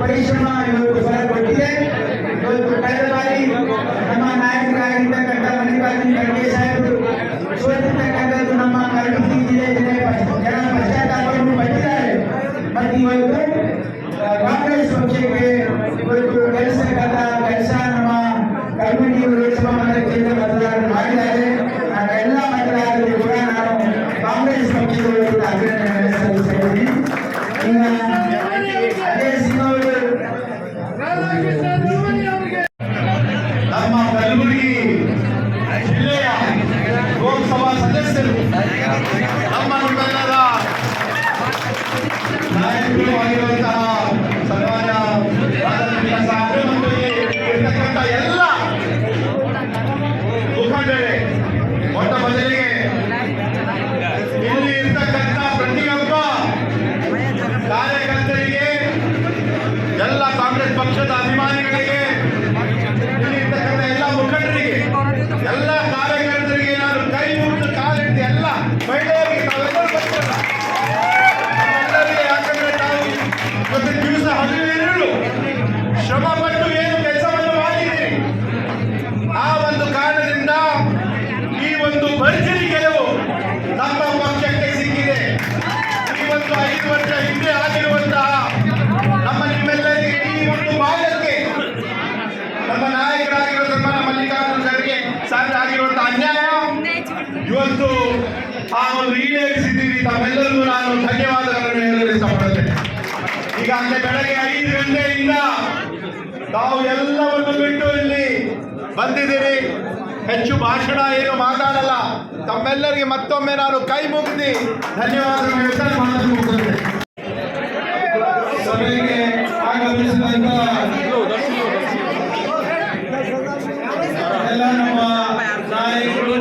ಪರಿಶ್ರಮ ಇವತ್ತು ಫಲ ಕೊಟ್ಟಿದೆ. ಇವತ್ತು ಕಳೆದ ಬಾರಿ ಬದಲಾಯಿಸತಕ್ಕಂಥ ಕೆಲಸ ನಮ್ಮ ಕಲಬುರಗಿ ವಿಧಾನಸಭಾ ಮತಕ್ಷೇತ್ರ ಮತದಾರರು ಮಾಡಿದ್ದಾರೆ. ನನ್ನ ಎಲ್ಲ ಮತದಾರರಿಗೂ ಕೂಡ ನಾನು ಕಾಂಗ್ರೆಸ್ ಪಕ್ಷದ ವತಿಯಿಂದ ಅಭಿನಂದನೆ ಸಲ್ಲಿಸ್ತಾ ಇದ್ದೀನಿ. ಈಗ ಅಜಯ್ ಸಿಂಗ್ ಅವರು ನಮ್ಮ ಕಲಬುರಗಿ ಜಿಲ್ಲೆಯ ಲೋಕಸಭಾ ಸದಸ್ಯರು ನಮ್ಮ ನಿಮ್ಮೆಲ್ಲರ ನಾಯಕರು ಆಗಿರುವಂತಹ ಸನ್ಮಾನ್ಯ ಇರ್ತಕ್ಕಂಥ ಎಲ್ಲ ಮುಖಂಡರೇ, ಮೊಟ್ಟ ಮೊದಲಿಗೆ ಇಲ್ಲಿ ಇರ್ತಕ್ಕಂಥ ಪ್ರತಿಯೊಬ್ಬ ಕಾರ್ಯಕರ್ತರಿಗೆ, ಎಲ್ಲ ಕಾಂಗ್ರೆಸ್ ಪಕ್ಷದ ಅಭಿಮಾನಿಗಳಿಗೆ, ಇಲ್ಲಿ ಇರ್ತಕ್ಕಂಥ ಎಲ್ಲ ಮುಖಂಡರಿಗೆ, ಎಲ್ಲ ಕಾರ್ಯಕರ್ತರಿಗೆ ನಾನು ಕೈ ಮುಗಿದು ಕಾಲಿಟ್ಟು ಎಲ್ಲ ಮಹಿಳೆಯರಿಗೆ ತಾವೆಲ್ಲರೂ ಬರ್ತೀರಲ್ಲ ಎಲ್ಲರಿಗೆ, ಯಾಕಂದ್ರೆ ತಾವು ಇವತ್ತಿನ ದಿವಸ ಹಗಲಿರುಳು ಶ್ರಮ ಪಟ್ಟು ಏನು ಕೆಲಸವನ್ನು ಮಾಡಿದ್ದೀರಿ, ಆ ಒಂದು ಕಾರಣದಿಂದ ಈ ಒಂದು ಭರ್ಜರಿ ಗೆಲುವು ನಮ್ಮ ಪಕ್ಷಕ್ಕೆ ಸಿಕ್ಕಿದೆ. ಈ ಒಂದು 5 ವರ್ಷ ಹಿಂದೆ ಆಗಿರುವಂತಹ ನಮ್ಮ ನಿಮ್ಮೆಲ್ಲರಿಗೆ ಈ ಒಂದು ಭಾಗಕ್ಕೆ ನಮ್ಮ ನಾಯಕರಾಗಿರುವ ಸನ್ಮಾನ ಮಲ್ಲಿಕಾರ್ಜುನ ಖರ್ಗೆ ಸಾಧ್ಯ ಆಗಿರುವಂತಹ ಅನ್ಯಾಯ ಇವತ್ತು ಆ ಒಂದು ಈಡೇರಿಸಿದ್ದೀರಿ. ತಾವೆಲ್ಲರಿಗೂ ನಾನು ಧನ್ಯವಾದಗಳನ್ನು ಹೇಳಲು ಇಷ್ಟಪಡುತ್ತೇನೆ. ಈಗಾಗಲೇ ಬೆಳಗ್ಗೆ 5 ಗಂಟೆಯಿಂದ ತಾವು ಎಲ್ಲವನ್ನು ಬಿಟ್ಟು ಇಲ್ಲಿ ಬಂದಿದ್ದೀರಿ. ಹೆಚ್ಚು ಭಾಷಣ ಏನು ಮಾತಾಡಲ್ಲ. ತಮ್ಮೆಲ್ಲರಿಗೆ ಮತ್ತೊಮ್ಮೆ ನಾನು ಕೈ ಮುಗಿದು ಧನ್ಯವಾದಗಳು ಹೇಳ್ತಾ ಮಾತನ್ನು ಮುಗಿಸುತ್ತೇನೆ. ಸಭೆಗೆ ಆಗಮಿಸಿದಂತ ಎಲ್ಲ ನಮ್ಮ ನಾಯಕರು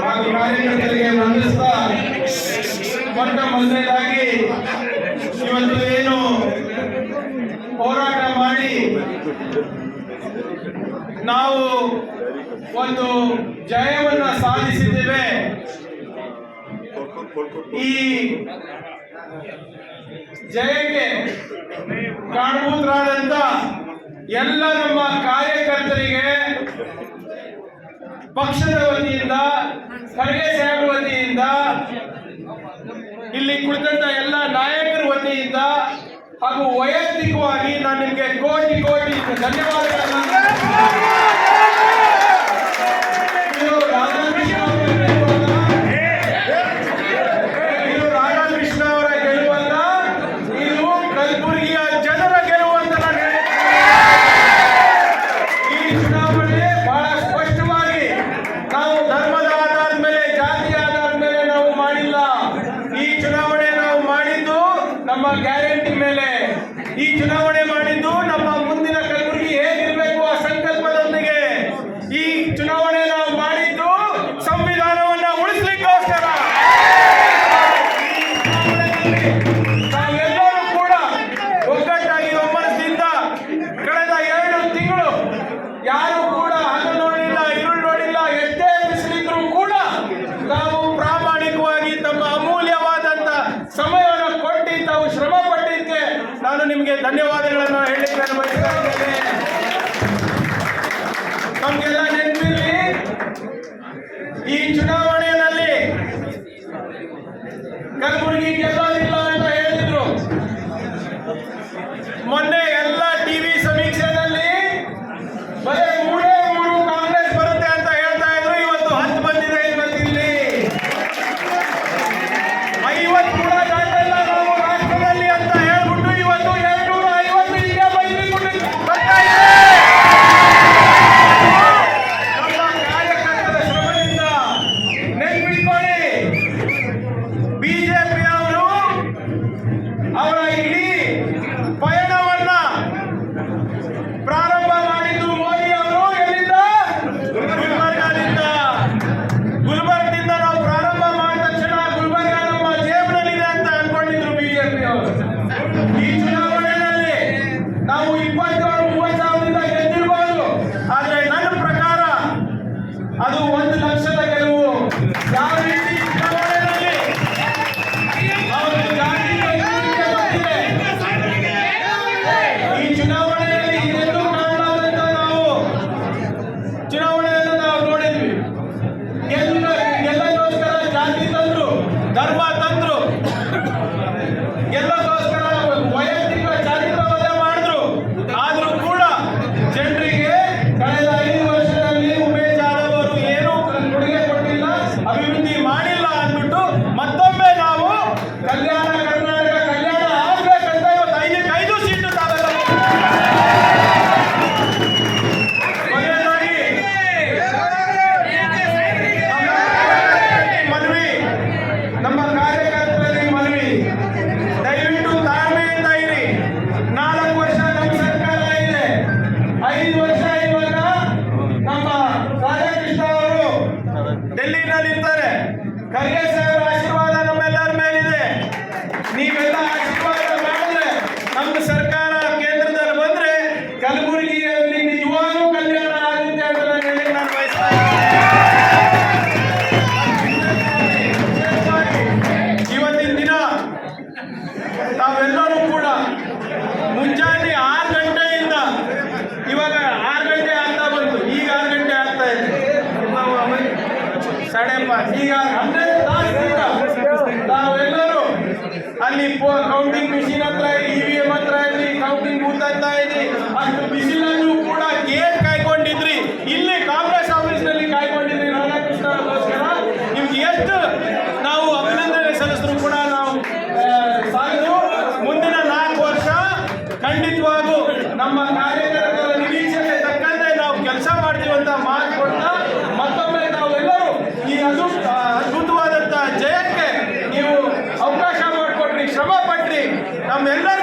ಹಾಗೂ ಕಾರ್ಯಕರ್ತರಿಗೆ ವಂದಿಸ್ತಾ, ಮೊಟ್ಟ ಮೊದಲನೇದಾಗಿ ಇವತ್ತು ಏನು ಹೋರಾಟ ಮಾಡಿ ನಾವು ಒಂದು ಜಯವನ್ನ ಸಾಧಿಸಿದ್ದೇವೆ. ಈ ಜಯಕ್ಕೆ ಕಾರಣಭೂತರಾದಂತ ಎಲ್ಲ ನಮ್ಮ ಕಾರ್ಯಕರ್ತರಿಗೆ ಪಕ್ಷದ ವತಿಯಿಂದ, ಖರ್ಗೆ ಸಾಹೇಬ್ ವತಿಯಿಂದ, ಇಲ್ಲಿ ಕುಳಿತಂತ ಎಲ್ಲ ನಾಯಕರ ವತಿಯಿಂದ ಹಾಗೂ ವೈಯಕ್ತಿಕವಾಗಿ ನಾನು ನಿಮಗೆ ಕೋಟಿ ಕೋಟಿ ಧನ್ಯವಾದಗಳನ್ನು ರಾಧಾಕೃಷ್ಣ ಅವರ ಗೆಲುವಲ್ಲ, ಇದು ಕಲಬುರಗಿಯ ಜನರ ಗೆಲುವು ಅಂತ ನಾನು ಹೇಳ್ತೀನಿ. ಈ ಚುನಾವಣೆ ಬಹಳ ಸ್ಪಷ್ಟವಾಗಿ ನಾವು ಧರ್ಮದ ಆಧಾರದ ಮೇಲೆ, ಜಾತಿ ಆಧಾರದ ಮೇಲೆ ನಾವು ಮಾಡಿಲ್ಲ. ಈ ಚುನಾವಣೆ ನಾವು ಮಾಡಿದ್ದು ನಮ್ಮ ಗ್ಯಾರಂಟಿ ಮೇಲೆ. ಈ ಚುನಾವಣೆ ಮಾಡಿದ್ದು ನಮ್ಮ ಮುಂದಿನ ಕಲಬುರಗಿ ಹೇಗಿರ್ಬೇಕು ಈಗ 12 ತಾಸು ನಾವೆಲ್ಲರೂ ಅಲ್ಲಿ ಕೌಂಟಿಂಗ್ ಮಿಷಿನ್ ಹತ್ರ EVM ಹತ್ರ ಇದ್ರಿ, ಕೌಂಟಿಂಗ್ ಬೂತ್ ಹತ್ರ ಇದ್ರಿ, ಅಷ್ಟು ಬಿಸಿಲಲ್ಲೂ ಕೂಡ ಗೇಟ್ ಕಾಯ್ಕೊಂಡಿದ್ರಿ. ಇಲ್ಲಿ ಕಾಂಗ್ರೆಸ್ ಆಫೀಸ್ ನಲ್ಲಿ ಕಾಯ್ಕೊಂಡಿದ್ರಿ ರಾಧಾಕೃಷ್ಣ ಅವರಿಗೋಸ್ಕರ. ನಿಮ್ಗೆ ಎಷ್ಟು ನಾವು ಅಭಿನಂದನೆ ಸಲ್ಲಿಸಿದ್ರು ಕೂಡ ನಾವು ಸಾಲದು. ಮುಂದಿನ 4 ವರ್ಷ ಖಂಡಿತವಾಗೂ ನಮ್ಮ ಕಾರ್ಯಕರ್ತರ ನಿರೀಕ್ಷೆಗೆ ತಕ್ಕಂತೆ ನಾವು ಕೆಲಸ ಮಾಡ್ತೀವಿ ಅಂತ ಮಾತು ಕೊಡ್ತಾ ಮತ್ತೊಮ್ಮೆ ನಾವೆಲ್ಲರೂ ಈ ಅದ್ಭುತವಾದಂತಹ ಜಯಕ್ಕೆ ನೀವು ಅವಕಾಶ ಮಾಡಿಕೊಟ್ರಿ, ಶ್ರಮ ಪಟ್ರಿ, ನಮ್ಮೆಲ್ಲರ